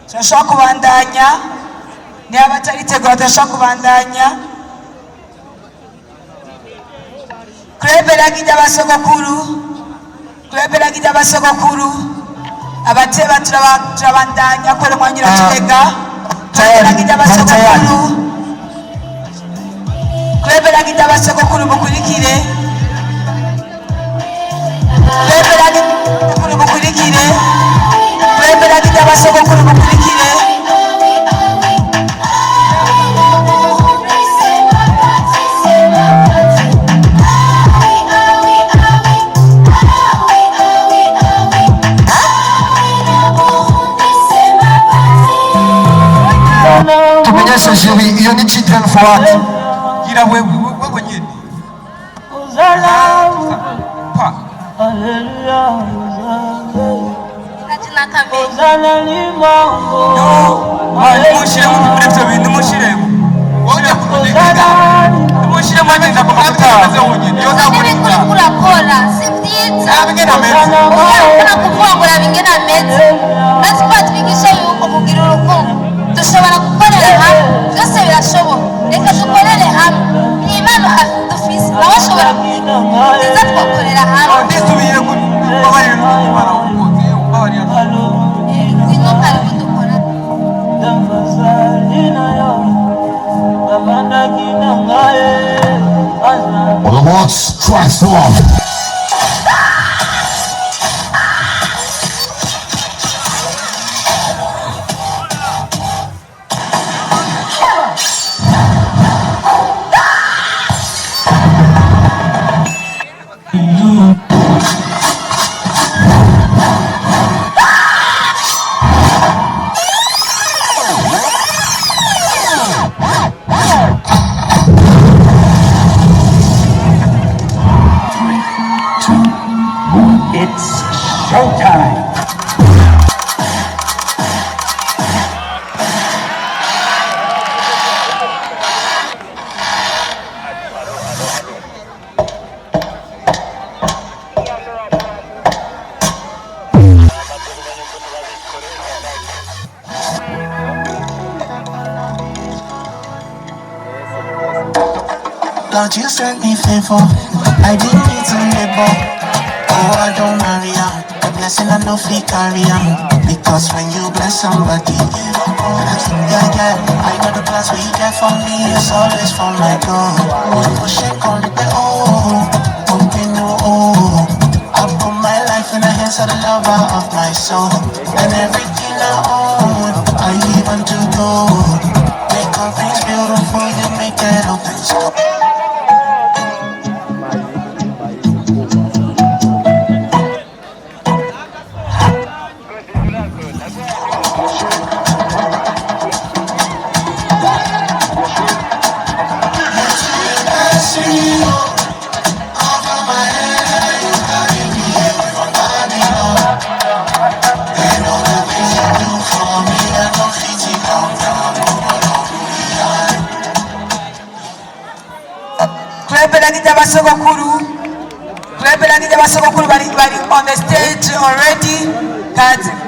turashobora kubandanya niba bataritegura turashobora kubandanya kurebera ry'abasogokuru abateba turabandanya kore mwanyira turega kurebera ry'abasogokuru mukurikire tumenyesheje iyo ni children for what gira wewe nyine dushobora gukorera hamwe byose birashoboka reka dukorere hamwe n'Imana dufise nawe ashobora kuyiga nziza twakorera hamwe ndisubiye kubabarira n'Imana ukoze ubabarira ngwino karibu dukora the Lord's transform. It's showtime. Lord, you sent me favor. I didn't need to labor. Oh, I don't marry her. The blessing I know free carry her. Because when you bless somebody, yeah, I know the plans what you get for me. It's always for my God. Push it, call it the open I put my life in the hands of the lover of my soul. And everything I own, I even do gold. Make all things beautiful, you make it all things go. Kurebera ng'abasogokuru bari on the stage already. Kazi